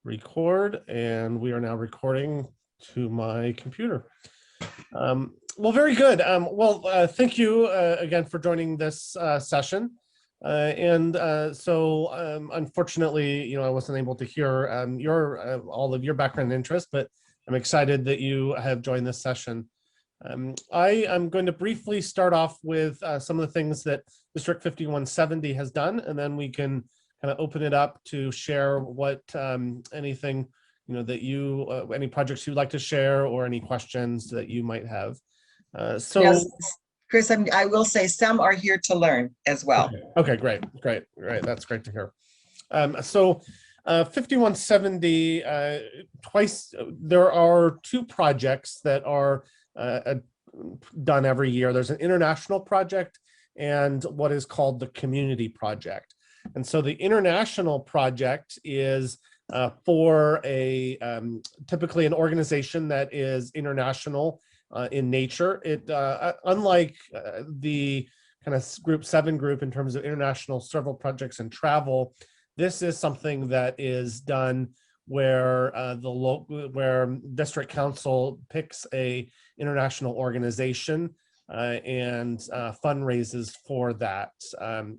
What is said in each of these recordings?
record, and we are now recording to my computer. Well, very good. Thank you again for joining this session. Unfortunately, I wasn't able to hear all of your background and interest, but I'm excited that you have joined this session. I am going to briefly start off with some of the things that District 5170 has done, and then we can kind of open it up to share what anything that you any projects you'd like to share or any questions that you might have. Yes, Chris, I will say some are here to learn as well. Okay, great. That's great to hear. 5170, there are two projects that are done every year. There's an international project and what is called the community project. And so the international project is for a typically an organization that is international in nature. It unlike the kind of group 7 group in terms of international several projects and travel, this is something that is done where where district council picks a international organization and fundraises for that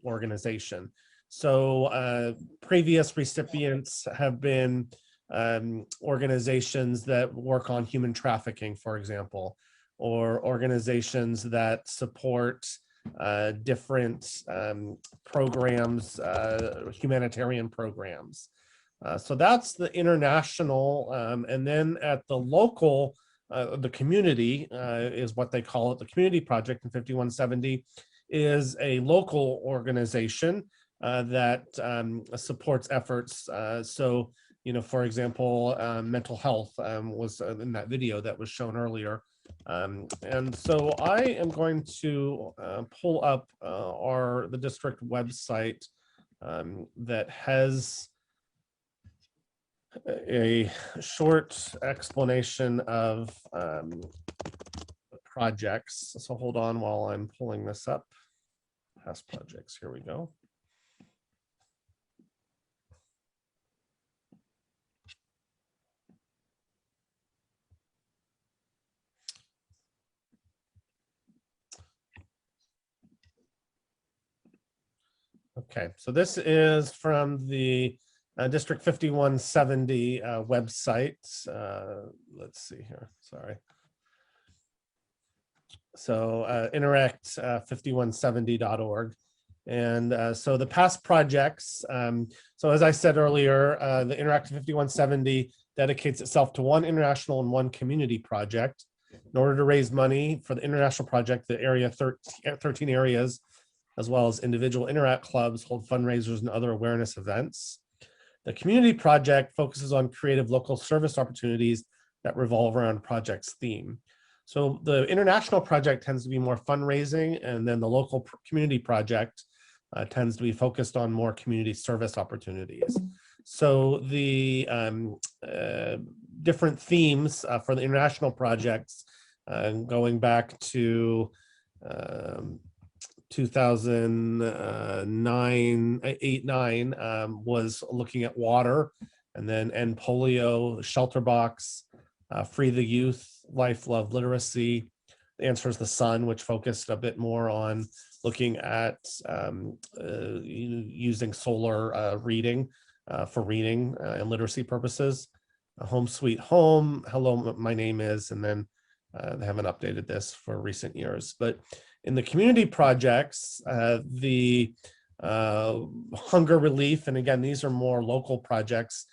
organization. So previous recipients have been organizations that work on human trafficking, for example, or organizations that support different programs, humanitarian programs. So that's the international, and then at the local, the community is what they call it. The community project in 5170 is a local organization that supports efforts. So, for example, mental health was in that video that was shown earlier. And so I am going to pull up the district website that has a short explanation of projects. So hold on while I'm pulling this up. Past projects, here we go. Okay, so this is from the District 5170 website. Let's see here, sorry. So interact5170.org. And so the past projects, so as I said earlier, the Interact 5170 dedicates itself to one international and one community project. In order to raise money for the international project, the area 13 areas, as well as individual Interact clubs, hold fundraisers and other awareness events. The community project focuses on creative local service opportunities that revolve around project's theme. So the international project tends to be more fundraising, and then the local community project tends to be focused on more community service opportunities. So the different themes for the international projects, going back to 2009, was looking at water, and then end polio, shelter box, free the youth, life, love, literacy. The answer is the sun, which focused a bit more on looking at using solar reading for reading and literacy purposes. Home sweet home, hello, my name is, and then they haven't updated this for recent years. But in the community projects, the hunger relief, and again, these are more local projects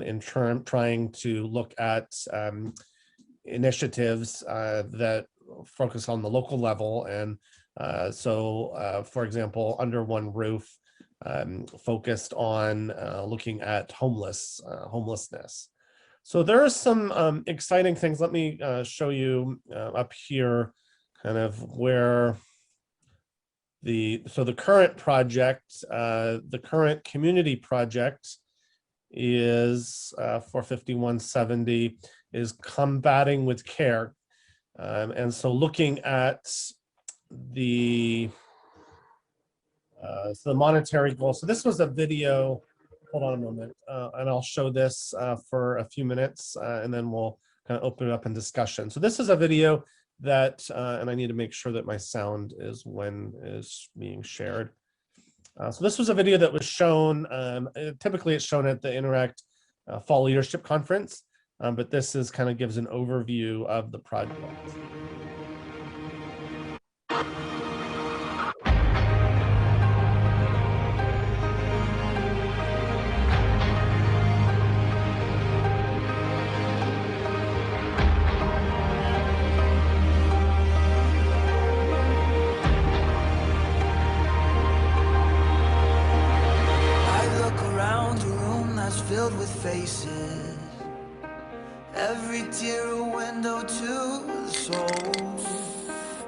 in trying to look at initiatives that focus on the local level. And for example, Under One Roof focused on looking at homelessness. So there are some exciting things. Let me show you up here kind of where the current project, the current community project is for 5170 is combating with care. And so looking at the monetary goal. So this was a video hold on a moment, and I'll show this for a few minutes, and then we'll kind of open it up in discussion. So this is a video that, and I need to make sure that my sound is being shared. So this was a video that was shown, typically it's shown at the Interact Fall Leadership Conference, but this is kind of gives an overview of the project. Filled with faces, every tear a window to the soul,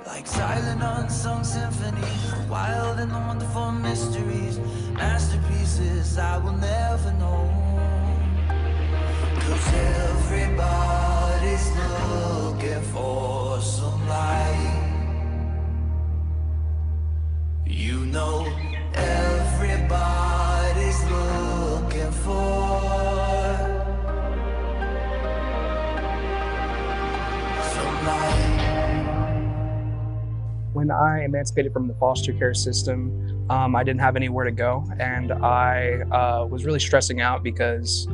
like silent unsung symphonies, wild and wonderful mysteries, masterpieces I will never know. 'Cause everybody's looking for some light. You know, everybody's looking for some light. When I emancipated from the foster care system, I didn't have anywhere to go, and I was really stressing out because you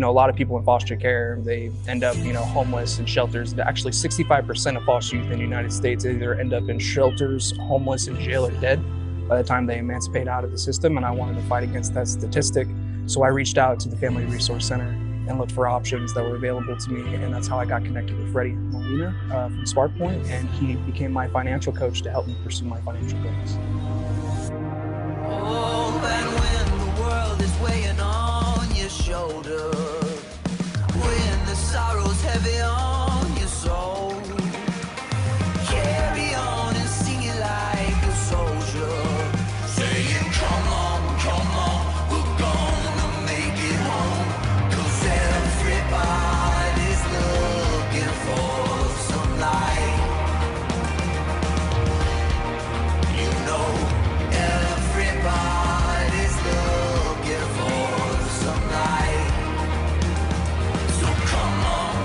know, a lot of people in foster care, they end up, you know, homeless in shelters. Actually, 65% of foster youth in the United States either end up in shelters, homeless, in jail, or dead by the time they emancipate out of the system. And I wanted to fight against that statistic. So I reached out to the Family Resource Center and looked for options that were available to me. And that's how I got connected with Freddie Molina from SparkPoint. And he became my financial coach to help me pursue my financial goals. Oh, and when the world is weighing on your shoulder, when the sorrow's heavy on your soul, carry on and sing it like a soldier, saying, come on, we're gonna make it home. 'Cause everybody's looking for some light. You know, everybody's looking for some light. So come on,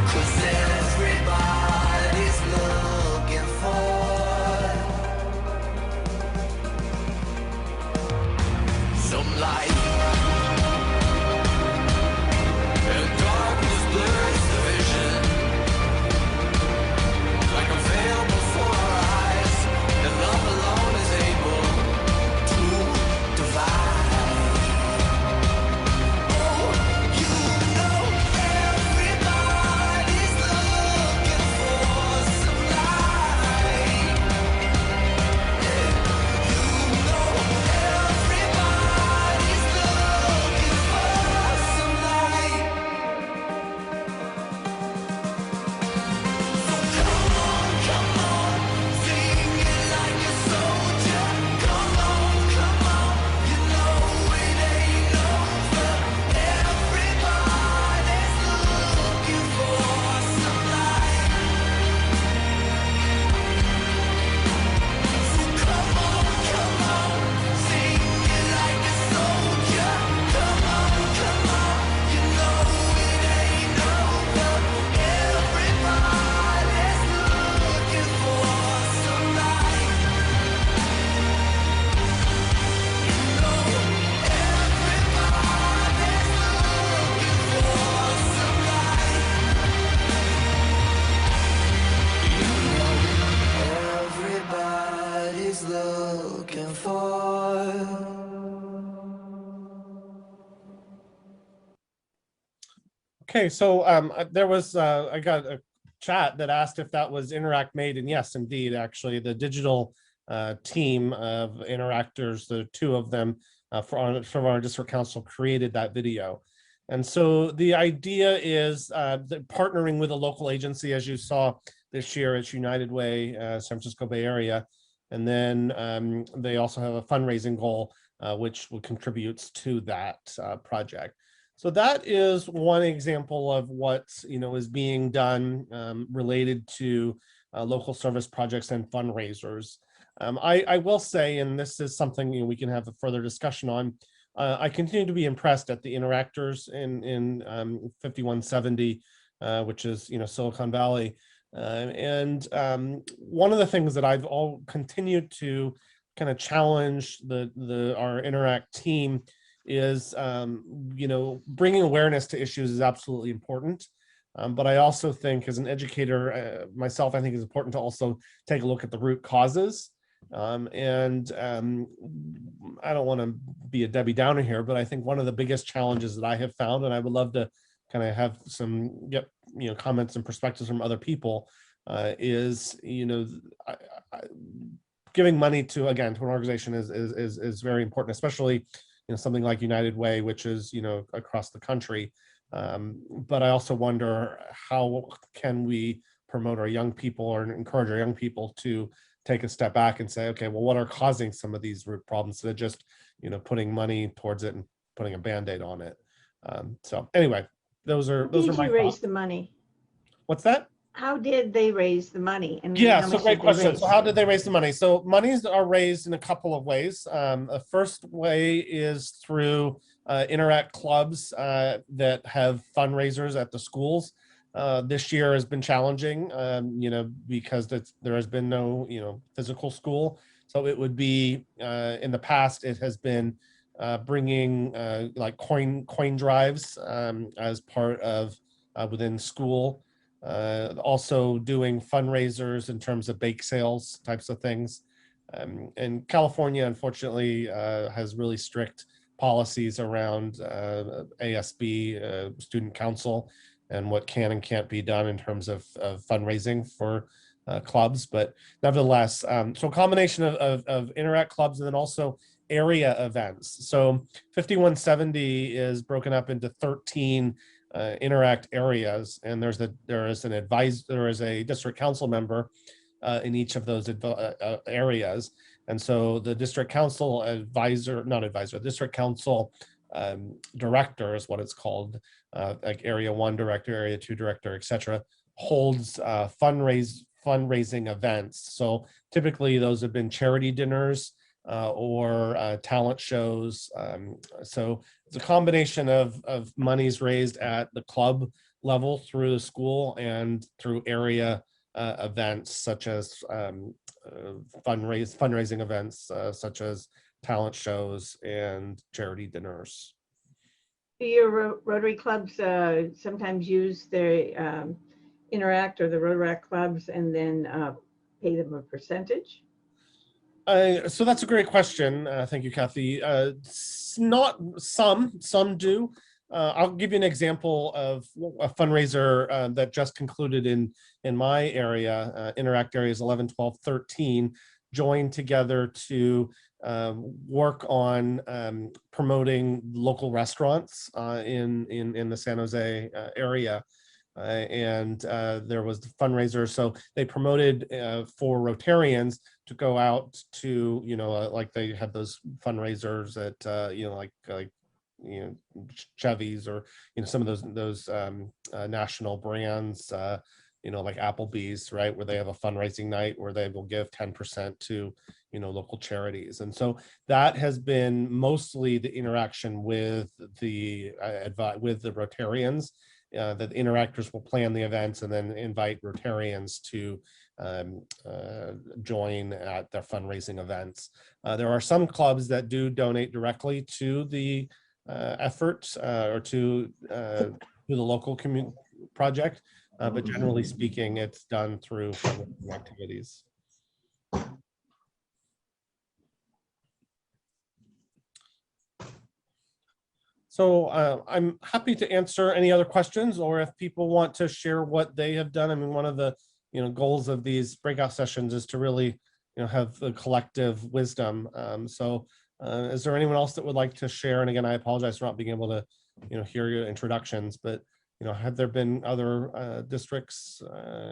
'cause everybody's looking for some light. And darkness blurs the vision, like a veil before our eyes, and love alone is able to divide. Oh, you know, everybody's looking for some light. Yeah. You know, everybody's looking for some light. So come on, sing it like a soldier. Come on, you know it ain't over. Everybody's looking for some light. So come on, sing it like a soldier. Come on, you know it ain't over. Everybody's looking for some light. You know, everybody's looking for some light. You know, everybody's looking for. Okay, so there was I got a chat that asked if that was Interact made, and yes, indeed, actually, the digital team of interactors, the two of them from our district council created that video. And so the idea is that partnering with a local agency, as you saw this year, it's United Way, San Francisco Bay Area, and then they also have a fundraising goal, which contributes to that project. So that is one example of what is being done related to local service projects and fundraisers. I will say, and this is something we can have a further discussion on, I continue to be impressed at the interactors in 5170, which is, Silicon Valley. And one of the things that I've all continued to kind of challenge our Interact team is, bringing awareness to issues is absolutely important. But I also think, as an educator myself, I think it's important to also take a look at the root causes. And I don't want to be a Debbie Downer here, but I think one of the biggest challenges that I have found, and I would love to kind of have some comments and perspectives from other people, is giving money to an organization is very important, especially something like United Way, which is across the country. But I also wonder, how can we promote our young people or encourage our young people to take a step back and say, okay, well, what are causing some of these root problems, instead of just putting money towards it and putting a band-aid on it. So anyway, those are my raise thoughts. the money? What's that? How did they raise the money? And Yeah, how so much great did they question. raise? So how did they raise the money? So monies are raised in a couple of ways. The first way is through Interact clubs that have fundraisers at the schools. This year has been challenging, because there has been no, physical school. So it would be, in the past, it has been bringing like coin drives as part of within school. Also doing fundraisers in terms of bake sales types of things. And California, unfortunately, has really strict policies around ASB, student council, and what can and can't be done in terms of fundraising for clubs. But nevertheless, so a combination of Interact clubs and then also area events. So 5170 is broken up into 13 Interact areas, and there is a district council member in each of those areas. And so the district council district council director is what it's called, like area 1 director, area 2 director, etc., holds fundraising events. So typically those have been charity dinners or talent shows. So it's a combination of monies raised at the club level through the school and through area events, such as fundraising events, such as talent shows and charity dinners. Do your Rotary clubs sometimes use their Interact or the Rotaract clubs and then pay them a percentage? So that's a great question. Thank you, Kathy. Not some do. I'll give you an example of a fundraiser that just concluded in my area. Interact areas 11, 12, 13 joined together to work on promoting local restaurants in the San Jose area. And there was the fundraiser. So they promoted for Rotarians to go out to, like they had those fundraisers at, like Chevy's or, some of those national brands, like Applebee's, right, where they have a fundraising night where they will give 10% to, local charities. And so that has been mostly the interaction with the Rotarians. That the interactors will plan the events and then invite Rotarians to join at their fundraising events. There are some clubs that do donate directly to the effort or to the local community project, but generally speaking, it's done through fundraising activities. So I'm happy to answer any other questions, or if people want to share what they have done. I mean, one of the goals of these breakout sessions is to really have the collective wisdom. So is there anyone else that would like to share? And again, I apologize for not being able to hear your introductions, but have there been other districts,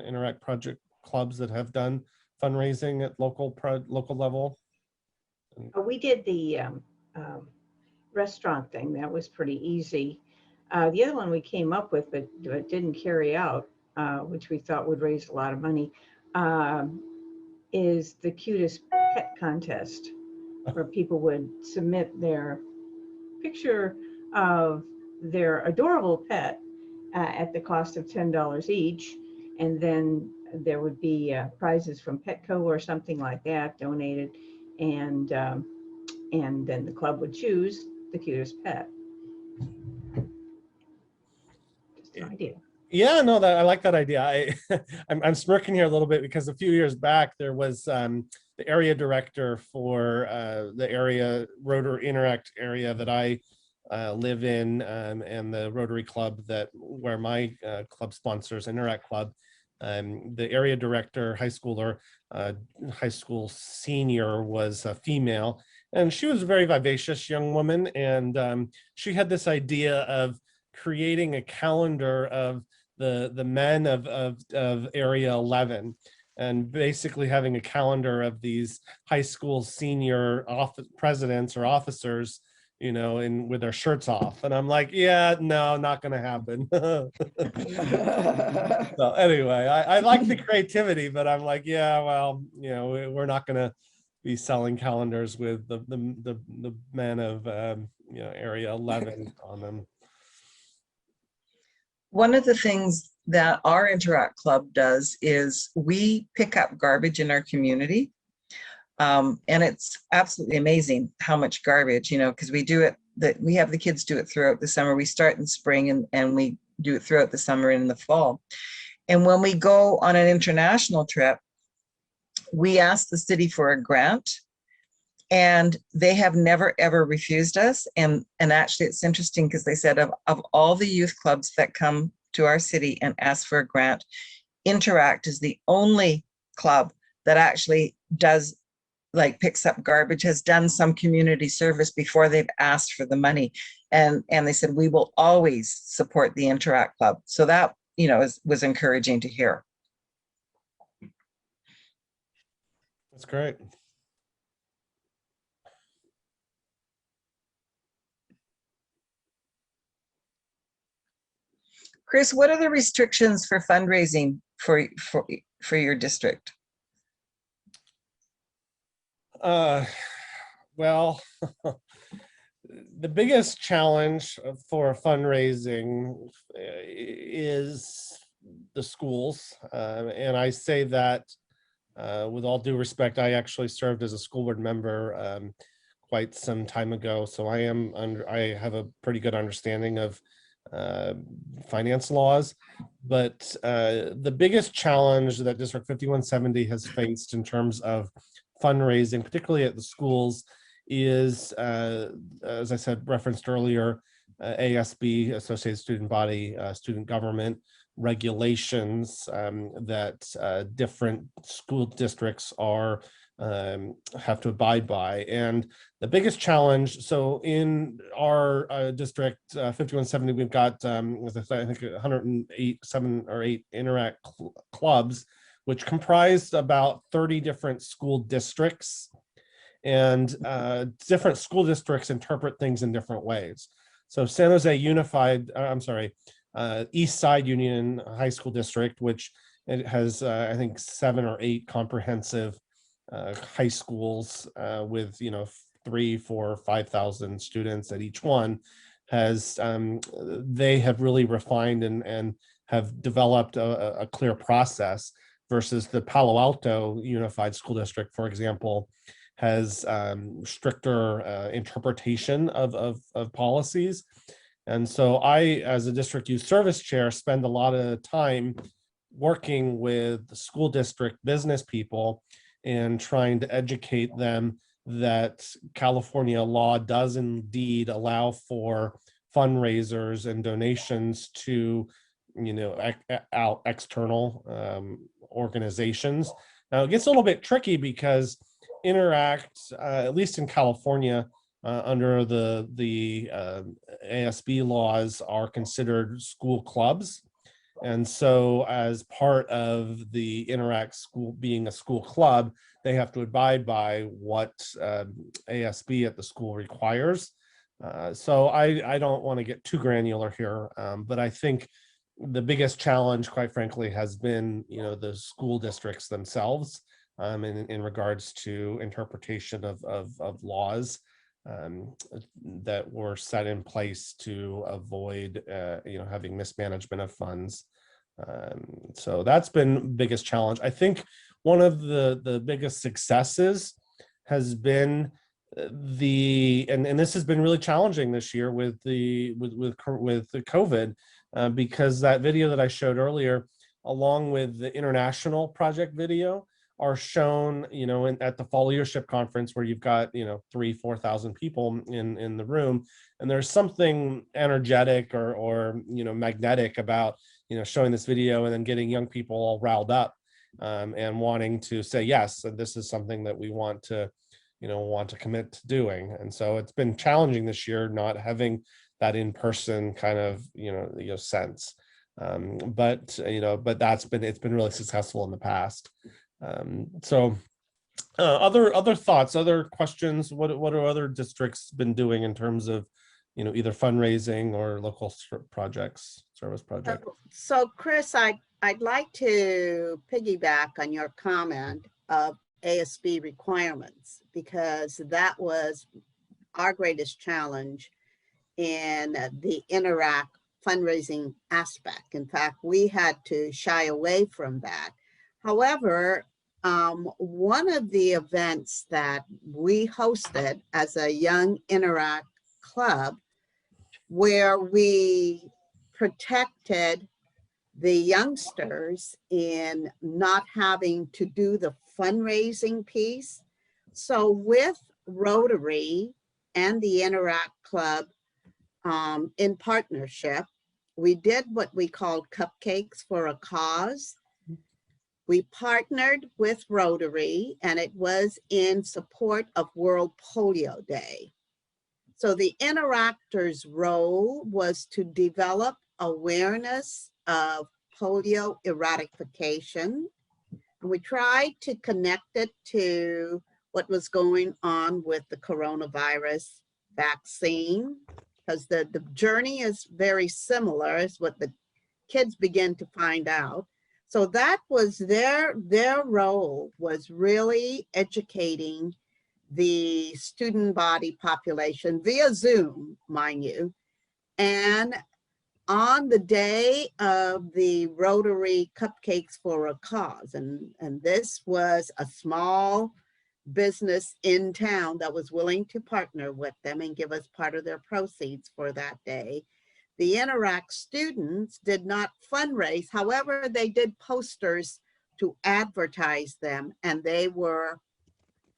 Interact project clubs that have done fundraising at local level? We did the restaurant thing. That was pretty easy. The other one we came up with, but didn't carry out, which we thought would raise a lot of money, is the cutest pet contest, where people would submit their picture of their adorable pet at the cost of $10 each. And then there would be prizes from Petco or something like that donated. And then the club would choose the cutest pet. Just an idea. Yeah, no, that I like that idea. I'm smirking here a little bit because a few years back there was the area director for the area Rotary Interact area that I live in, and the Rotary Club where my club sponsors, Interact Club. The area director, high schooler, high school senior, was a female, and she was a very vivacious young woman, and she had this idea of creating a calendar of the men of area 11, and basically having a calendar of these high school senior presidents or officers, you know, with their shirts off. And I'm like, yeah, no, not gonna happen. So anyway, I like the creativity, but I'm like, yeah, well, you know, we're not gonna be selling calendars with the men of you know, area 11 on them. One of the things that our Interact Club does is we pick up garbage in our community. And it's absolutely amazing how much garbage, you know, because we do it, we have the kids do it throughout the summer. We start in spring and we do it throughout the summer and in the fall. And when we go on an international trip, we ask the city for a grant, and they have never ever refused us. And actually it's interesting because they said of all the youth clubs that come to our city and ask for a grant, Interact is the only club that actually does, like, picks up garbage, has done some community service before they've asked for the money. And they said, we will always support the Interact Club. So that, you know, was encouraging to hear. That's great. Chris, what are the restrictions for fundraising for your district? Well, the biggest challenge for fundraising is the schools. And I say that with all due respect. I actually served as a school board member quite some time ago. So I have a pretty good understanding of finance laws, but the biggest challenge that District 5170 has faced in terms of fundraising, particularly at the schools, is, as I said, referenced earlier, ASB, Associated Student Body, student government regulations that different school districts have to abide by. And the biggest challenge, so in our district 5170, we've got I think 108 Interact clubs, which comprise about 30 different school districts, and different school districts interpret things in different ways. So San Jose Unified, East Side Union High School District, which it has I think 7 or 8 comprehensive high schools with, you know, 3,000, 4,000, 5,000 students at each one, has they have really refined and have developed a clear process, versus the Palo Alto Unified School District, for example, has stricter interpretation of policies. And so I, as a district youth service chair, spend a lot of time working with the school district business people and trying to educate them that California law does indeed allow for fundraisers and donations to, you know, external organizations. Now it gets a little bit tricky because Interact, at least in California, under the ASB laws, are considered school clubs. And so as part of the Interact school being a school club, they have to abide by what ASB at the school requires. So I don't want to get too granular here, but I think the biggest challenge, quite frankly, has been, you know, the school districts themselves in regards to interpretation of laws. that were set in place to avoid, having mismanagement of funds. So that's been biggest challenge. I think one of the biggest successes has been and this has been really challenging this year with the COVID, because that video that I showed earlier, along with the international project video, are shown, at the fall leadership conference, where you've got 3,000-4,000 people in the room, and there's something energetic or magnetic about showing this video and then getting young people all riled up, and wanting to say yes, and this is something that we want to commit to doing. And so it's been challenging this year not having that in-person kind of sense, but it's been really successful in the past. Other thoughts, other questions? What are other districts been doing in terms of either fundraising or local service projects? So Chris, I'd like to piggyback on your comment of ASB requirements, because that was our greatest challenge in the Interact fundraising aspect. In fact, we had to shy away from that. However, one of the events that we hosted as a Young Interact club, where we protected the youngsters in not having to do the fundraising piece. So with Rotary and the Interact Club, in partnership, we did what we called Cupcakes for a Cause. We partnered with Rotary, and it was in support of World Polio Day. So the Interactors' role was to develop awareness of polio eradication. And we tried to connect it to what was going on with the coronavirus vaccine, because the journey is very similar as what the kids begin to find out. So that was their role, was really educating the student body population via Zoom, mind you. And on the day of the Rotary Cupcakes for a Cause, and this was a small business in town that was willing to partner with them and give us part of their proceeds for that day. The Interact students did not fundraise. However, they did posters to advertise them, and they were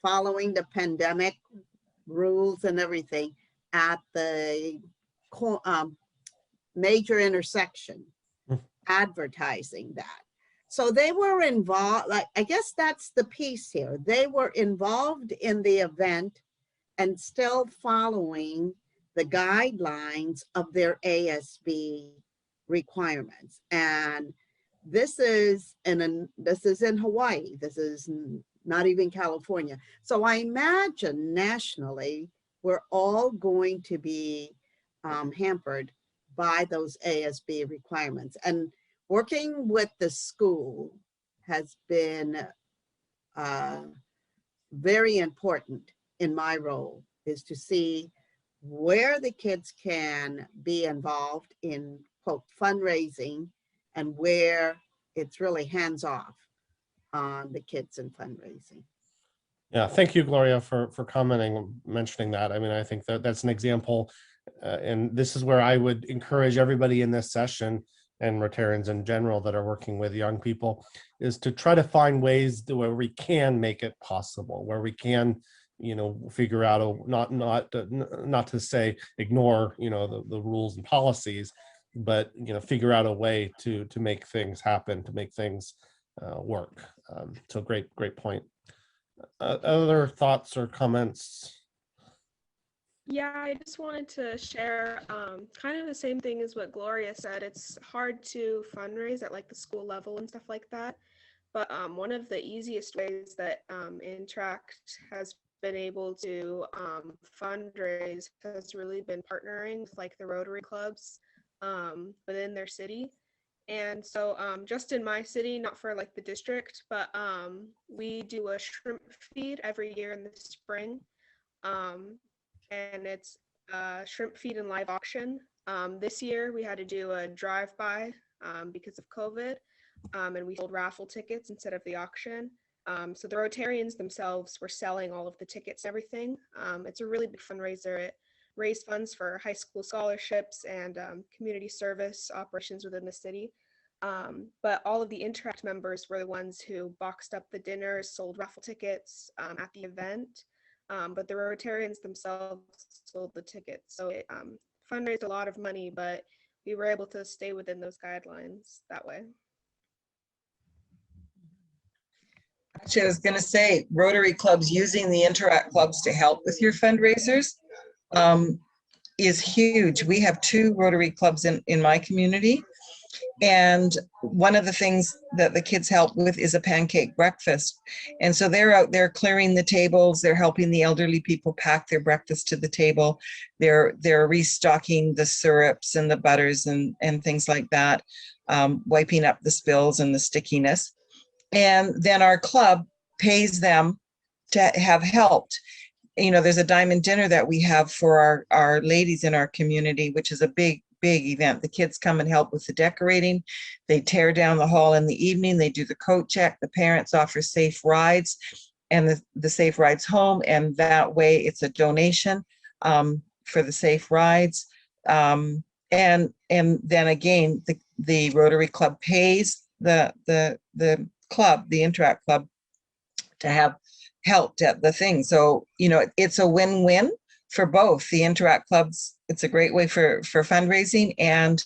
following the pandemic rules and everything at the major intersection, advertising that. So they were involved, like, I guess that's the piece here. They were involved in the event and still following the guidelines of their ASB requirements. And this is in Hawaii. This is not even California. So I imagine nationally, we're all going to be hampered by those ASB requirements. And working with the school has been very important in my role, is to see where the kids can be involved in, quote, fundraising, and where it's really hands off on the kids in fundraising. Yeah, thank you, Gloria, for mentioning that. I mean, I think that's an example, and this is where I would encourage everybody in this session, and Rotarians in general that are working with young people, is to try to find ways where we can make it possible, where we can, figure out not to say ignore, the rules and policies, but figure out a way to make things happen, to make things work. So great point. Other thoughts or comments? Yeah, I just wanted to share kind of the same thing as what Gloria said. It's hard to fundraise at like the school level and stuff like that. But one of the easiest ways that Interact has been able to fundraise has really been partnering with like the Rotary clubs within their city. And so just in my city, not for like the district, but we do a shrimp feed every year in the spring. and it's shrimp feed and live auction. This year we had to do a drive-by because of COVID, and we sold raffle tickets instead of the auction. So the Rotarians themselves were selling all of the tickets and everything. It's a really big fundraiser. It raised funds for high school scholarships and community service operations within the city. But all of the Interact members were the ones who boxed up the dinners, sold raffle tickets at the event. But the Rotarians themselves sold the tickets. So it fundraised a lot of money, but we were able to stay within those guidelines that way. Actually, I was going to say, Rotary clubs using the Interact clubs to help with your fundraisers is huge. We have 2 Rotary clubs in my community. And one of the things that the kids help with is a pancake breakfast. And so they're out there clearing the tables. They're helping the elderly people pack their breakfast to the table. They're restocking the syrups and the butters and things like that, wiping up the spills and the stickiness. And then our club pays them to have helped. You know, there's a diamond dinner that we have for our ladies in our community, which is a big event. The kids come and help with the decorating. They tear down the hall in the evening. They do the coat check. The parents offer safe rides and the safe rides home. And that way it's a donation for the safe rides. And then again, the Rotary Club pays the club, the Interact Club, to have helped at the thing. So, you know, it's a win-win for both the Interact clubs. It's a great way for fundraising, and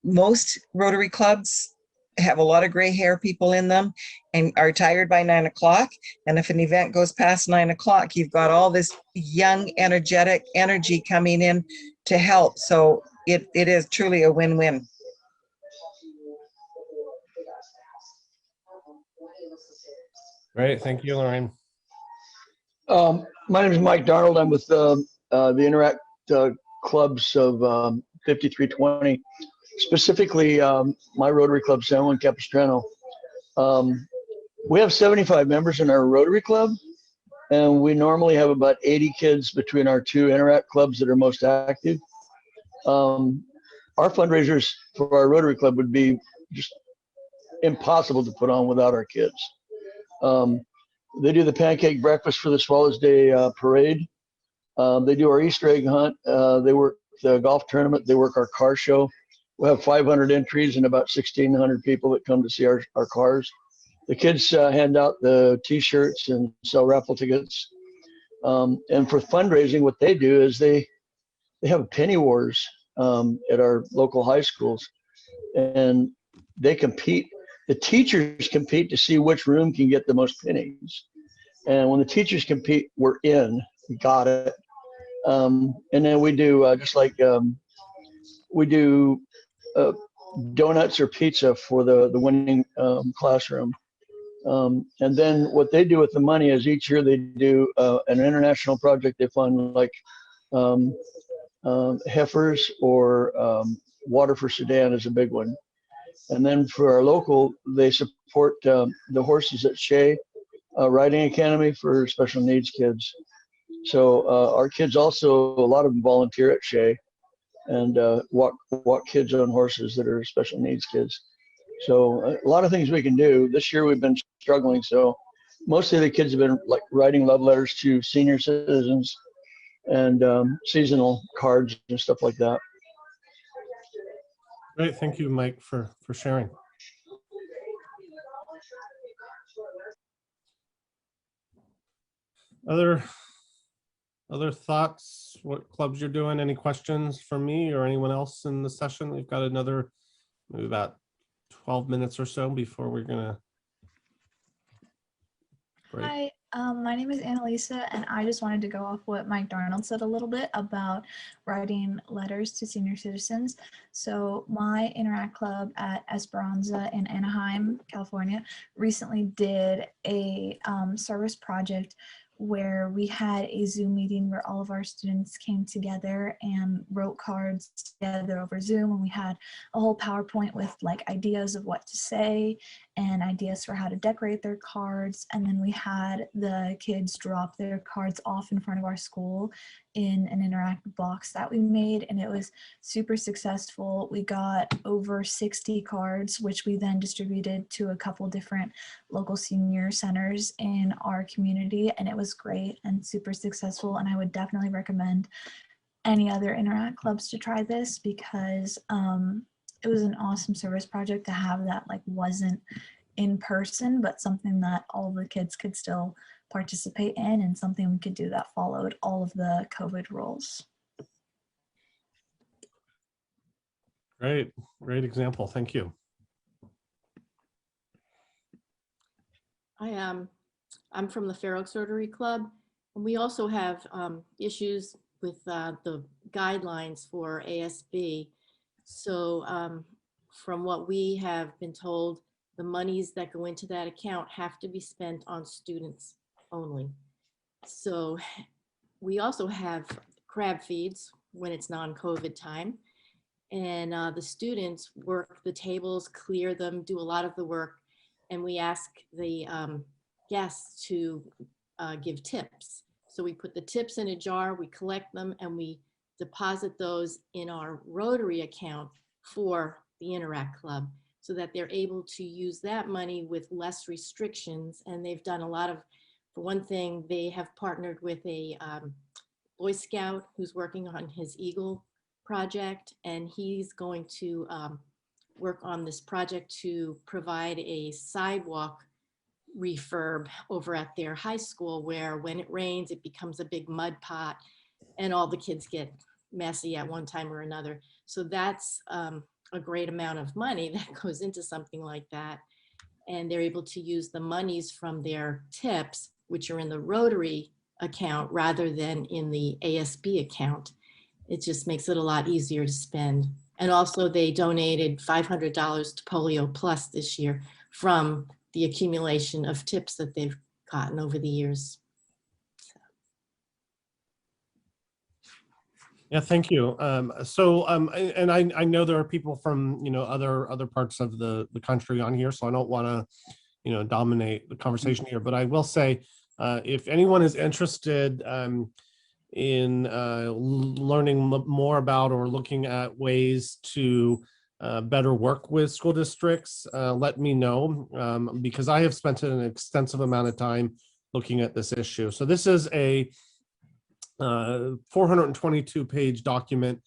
most Rotary clubs have a lot of gray hair people in them and are tired by 9 o'clock. And if an event goes past 9 o'clock, you've got all this young, energetic energy coming in to help. So it is truly a win-win. Great, thank you, Lorraine. My name is Mike Darnold. I'm with the Interact clubs of 5320, specifically my Rotary Club San Juan Capistrano. We have 75 members in our Rotary Club, and we normally have about 80 kids between our 2 Interact clubs that are most active. Our fundraisers for our Rotary Club would be just impossible to put on without our kids. They do the pancake breakfast for the Swallows Day parade. They do our Easter egg hunt. They work the golf tournament. They work our car show. We have 500 entries and about 1,600 people that come to see our cars. The kids hand out the T-shirts and sell raffle tickets. And for fundraising, what they do is they have a penny wars at our local high schools, and they compete. The teachers compete to see which room can get the most pennies. And when the teachers compete, we're in. We got it. And then we do donuts or pizza for the winning classroom. And then what they do with the money is each year they do an international project they fund, like heifers or Water for Sudan is a big one. And then for our local, they support the horses at Shea Riding Academy for special needs kids. So our kids also, a lot of them volunteer at Shea and walk kids on horses that are special needs kids. So a lot of things we can do. This year we've been struggling. So mostly the kids have been like writing love letters to senior citizens and seasonal cards and stuff like that. Great, thank you, Mike, for sharing. Other thoughts? What clubs you're doing? Any questions from me or anyone else in the session? We've got another maybe about 12 minutes or so before we're gonna break. Hi, my name is Annalisa, and I just wanted to go off what Mike Darnold said a little bit about writing letters to senior citizens. So my Interact Club at Esperanza in Anaheim, California, recently did a service project where we had a Zoom meeting where all of our students came together and wrote cards together over Zoom, and we had a whole PowerPoint with like ideas of what to say and ideas for how to decorate their cards. And then we had the kids drop their cards off in front of our school in an interactive box that we made, and it was super successful. We got over 60 cards, which we then distributed to a couple different local senior centers in our community, and it was great and super successful. And I would definitely recommend any other Interact clubs to try this, because it was an awesome service project to have that like wasn't in person, but something that all the kids could still participate in, and something we could do that followed all of the COVID rules. Great example. Thank you. I'm from the Fair Oaks Rotary Club, and we also have issues with the guidelines for ASB. So from what we have been told, the monies that go into that account have to be spent on students only. So we also have crab feeds when it's non-COVID time. And the students work the tables, clear them, do a lot of the work. And we ask the guests to give tips. So we put the tips in a jar, we collect them, and we deposit those in our Rotary account for the Interact Club, so that they're able to use that money with less restrictions. And they've done a lot of, for one thing, they have partnered with a Boy Scout who's working on his Eagle project, and he's going to work on this project to provide a sidewalk refurb over at their high school, where when it rains, it becomes a big mud pot and all the kids get messy at one time or another. So that's a great amount of money that goes into something like that. And they're able to use the monies from their tips, which are in the Rotary account rather than in the ASB account. It just makes it a lot easier to spend. And also they donated $500 to Polio Plus this year from the accumulation of tips that they've gotten over the years. Yeah, thank you. And I know there are people from, you know, other parts of the country on here, so I don't want to, you know, dominate the conversation here. But I will say, if anyone is interested in learning more about or looking at ways to better work with school districts, let me know, because I have spent an extensive amount of time looking at this issue. So this is a 422-page document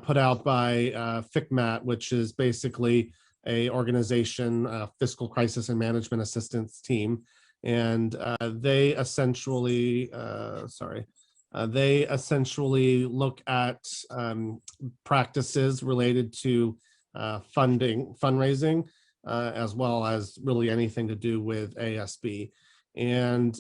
put out by FCMAT, which is basically a organization, fiscal crisis and management assistance team. And they essentially, look at practices related to fundraising, as well as really anything to do with ASB. And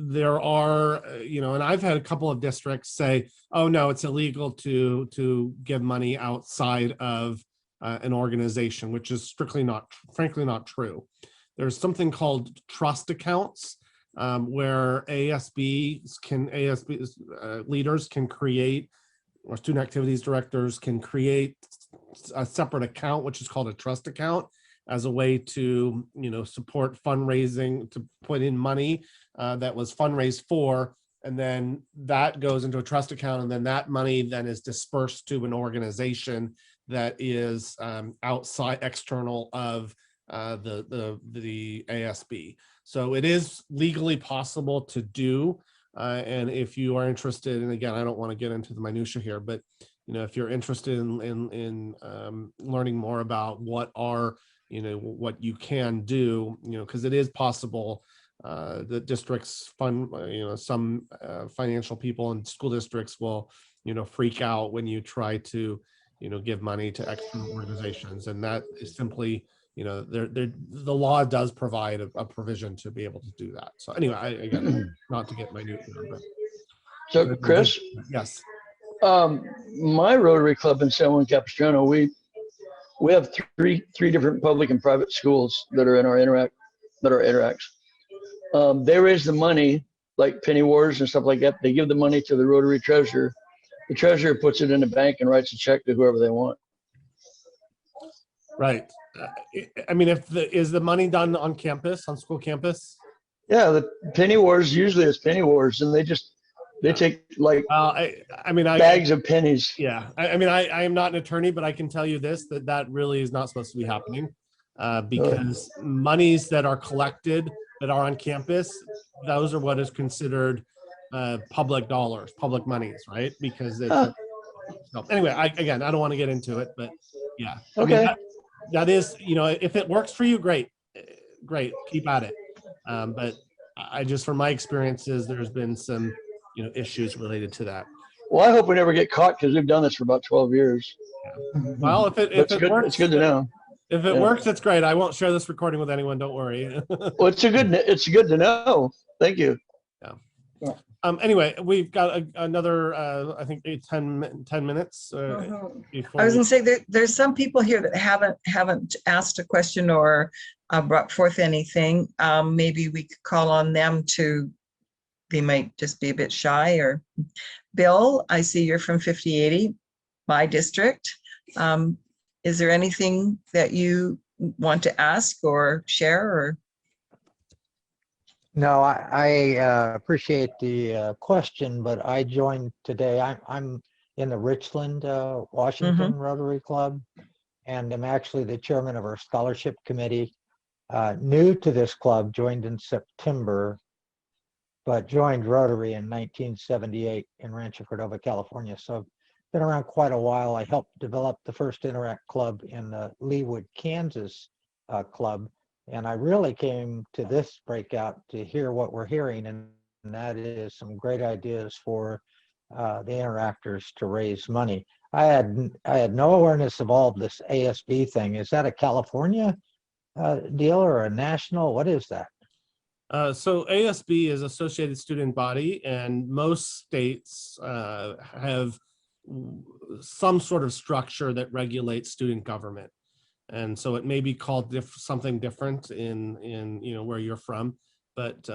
there are, you know, and I've had a couple of districts say, oh no, it's illegal to give money outside of an organization, which is frankly not true. There's something called trust accounts, where ASB leaders can create, or student activities directors can create a separate account, which is called a trust account, as a way to, you know, support fundraising, to put in money that was fundraised for, and then that goes into a trust account, and then that money then is dispersed to an organization that is outside, external of the ASB. So it is legally possible to do, and if you are interested, and again, I don't want to get into the minutia here, but you know, if you're interested in learning more about what you can do, you know, because it is possible. The districts fund, you know, some financial people in school districts will, you know, freak out when you try to, you know, give money to external organizations, and that is simply, you know, the law does provide a provision to be able to do that. So anyway, again, not to get minute here, but. So Chris, yes. My Rotary Club in San Juan Capistrano, we have three different public and private schools that are in our Interacts. They raise the money, like penny wars and stuff like that. They give the money to the Rotary treasurer. The treasurer puts it in the bank and writes a check to whoever they want. Right. I mean, is the money done on campus, on school campus? Yeah, the penny wars, usually it's penny wars, and they take like I mean, bags of pennies. yeah, I mean, I am not an attorney, but I can tell you this, that really is not supposed to be happening, because monies that are collected that are on campus, those are what is considered public dollars, public monies, right? Because it's so anyway, again, I don't want to get into it, but yeah, I mean, Okay. that is, you know, if it works for you, great, great, keep at it. But I just, from my experiences, there's been some, you know, issues related to that. Well, I hope we never get caught because we've done this for about 12 years. Well, if it works, it's good to know. If it works, it's great. I won't share this recording with anyone. Don't worry. Well, it's good to know. Thank you. Yeah. Anyway, we've got another, I think 10 minutes. I was gonna say there's some people here that haven't asked a question or brought forth anything. Maybe we could call on them to, they might just be a bit shy. Or Bill, I see you're from 5080, my district. Is there anything that you want to ask or share? Or no, I appreciate the question, but I joined today. I'm in the Richland, Washington Rotary Club, and I'm actually the chairman of our scholarship committee. New to this club, joined in September, but joined Rotary in 1978 in Rancho Cordova, California. So I've been around quite a while. I helped develop the first Interact club in the Leawood, Kansas club. And I really came to this breakout to hear what we're hearing, and that is some great ideas for the interactors to raise money. I had no awareness of all of this ASB thing. Is that a California deal or a national? What is that? So ASB is Associated Student Body, and most states have some sort of structure that regulates student government. And so it may be called something different in you know, where you're from, but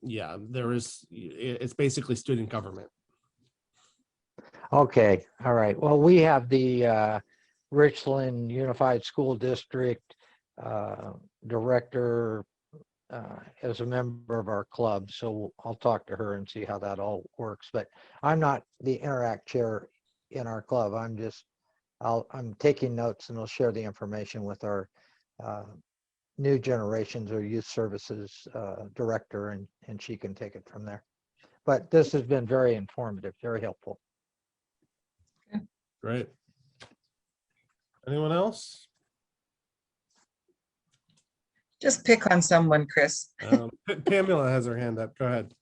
yeah, it's basically student government. Okay, all right. Well, we have the Richland Unified School District director as a member of our club, so I'll talk to her and see how that all works. But I'm not the Interact chair in our club. I'm taking notes, and I'll share the information with our new generations or youth services director, and she can take it from there. But this has been very informative, very helpful. Great. Anyone else? just pick on someone, Chris. Pamela has her hand up. Go ahead.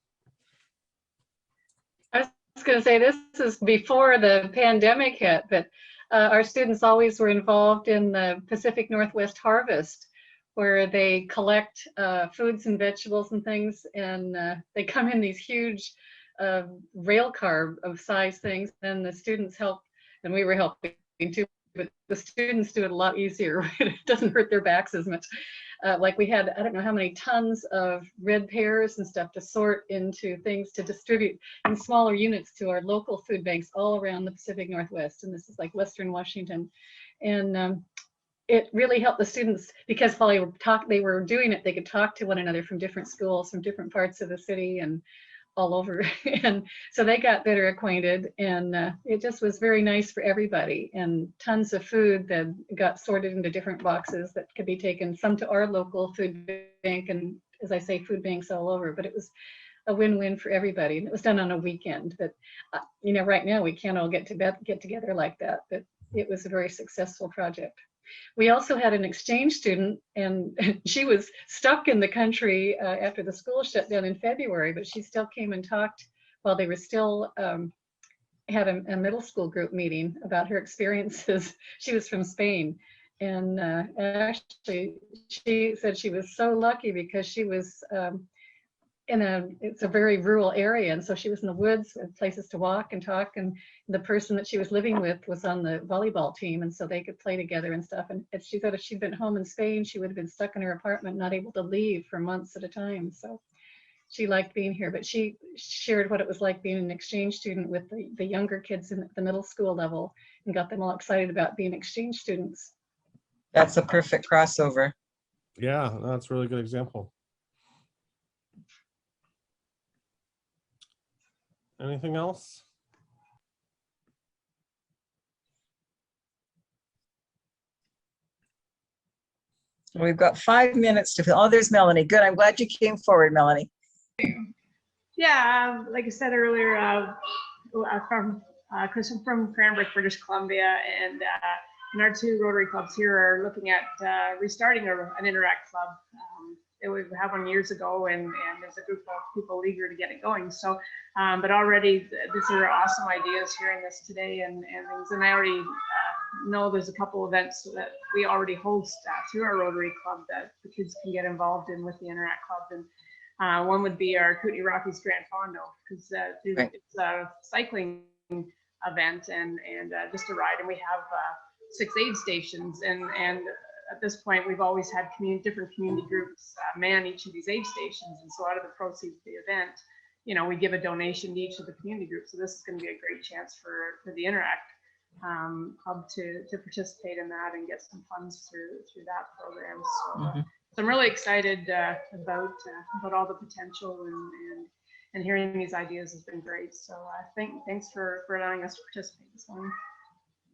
I was going to say, this is before the pandemic hit, but our students always were involved in the Pacific Northwest Harvest, where they collect foods and vegetables and things, and they come in these huge rail car of size things, and the students help, and we were helping too, but the students do it a lot easier. It doesn't hurt their backs as much. Like we had, I don't know how many tons of red pears and stuff to sort into things to distribute in smaller units to our local food banks all around the Pacific Northwest. And this is like Western Washington. And it really helped the students, because while they were doing it, they could talk to one another from different schools, from different parts of the city and all over. And so they got better acquainted, and it just was very nice for everybody, and tons of food that got sorted into different boxes that could be taken, some to our local food bank, and as I say, food banks all over. But it was a win-win for everybody, and it was done on a weekend. But you know, right now we can't all get together like that, but it was a very successful project. We also had an exchange student, and she was stuck in the country after the school shut down in February, but she still came and talked while they were still had a middle school group meeting about her experiences. She was from Spain, and actually she said she was so lucky because she was it's a very rural area, and so she was in the woods with places to walk and talk, and the person that she was living with was on the volleyball team, and so they could play together and stuff. And she thought if she'd been home in Spain, she would have been stuck in her apartment, not able to leave for months at a time. So she liked being here, but she shared what it was like being an exchange student with the younger kids in the middle school level, and got them all excited about being exchange students. That's a perfect crossover. Yeah, that's a really good example. Anything else? We've got 5 minutes to fill. Oh, there's Melanie. Good. I'm glad you came forward, Melanie. Yeah, like I said earlier, from Chris, I'm from Cranbrook, British Columbia, and our 2 Rotary clubs here are looking at restarting an Interact club. We had one years ago, and there's a group of people eager to get it going. So, but already these are awesome ideas hearing this today and things. And I already know there's a couple events that we already host through our Rotary Club that the kids can get involved in with the Interact Club. And one would be our Kootenai Rockies Grand Fondo, because it's a cycling event and just a ride. And we have 6 aid stations, and at this point we've always had different community groups man each of these aid stations, and so out of the proceeds of the event, you know, we give a donation to each of the community groups. So this is going to be a great chance for the Interact club to participate in that and get some funds through that program. So, so I'm really excited about all the potential, and hearing these ideas has been great. So thanks for allowing us to participate this morning.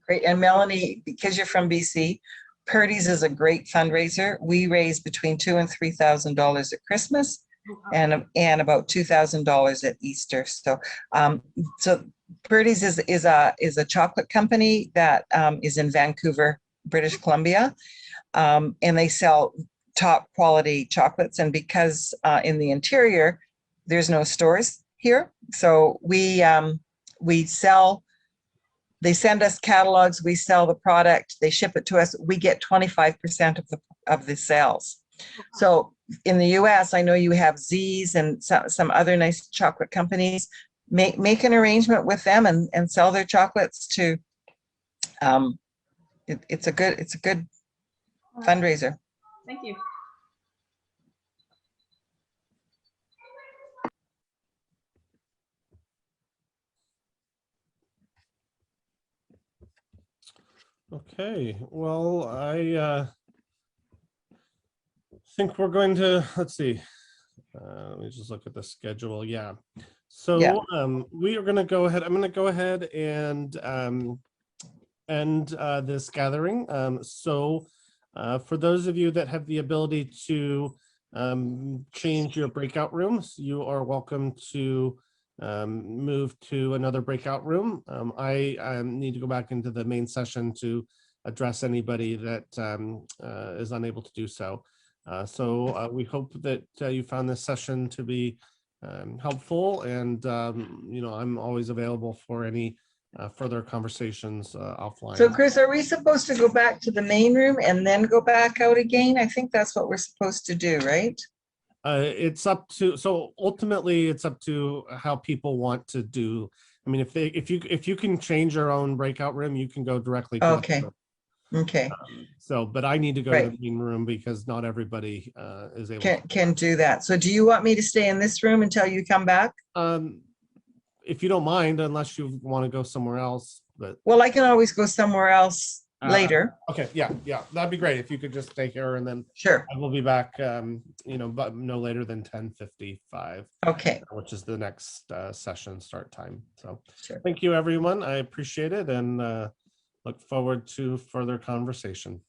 Great. And Melanie, because you're from BC, Purdy's is a great fundraiser. We raise between $2,000 and $3,000 at Christmas, and about $2,000 at Easter. So, so Purdy's is a chocolate company that is in Vancouver, British Columbia, and they sell top quality chocolates. And because in the interior there's no stores here, so we sell. They send us catalogs, we sell the product, they ship it to us, we get 25% of the sales. So in the US, I know you have Z's and some other nice chocolate companies. Make an arrangement with them and sell their chocolates to, it's a good fundraiser. Thank you. Okay, well, I think we're going to, let's see, let me just look at the schedule. Yeah, so we are going to go ahead, I'm going to go ahead and end this gathering. So for those of you that have the ability to change your breakout rooms, you are welcome to move to another breakout room. I need to go back into the main session to address anybody that is unable to do so. So we hope that you found this session to be helpful, and you know, I'm always available for any further conversations offline. So Chris, are we supposed to go back to the main room and then go back out again? I think that's what we're supposed to do, right? It's up to, so ultimately it's up to how people want to do. I mean, if you can change your own breakout room, you can go directly to okay. Okay. So, but I need to go to the main room because not everybody is able can do that. So do you want me to stay in this room until you come back? If you don't mind, unless you want to go somewhere else. But well, I can always go somewhere else later. Okay, yeah, that'd be great if you could just stay here, and then sure, I will be back. You know, but no later than 10:55. Okay, which is the next session start time. So sure. Thank you, everyone. I appreciate it, and look forward to further conversation.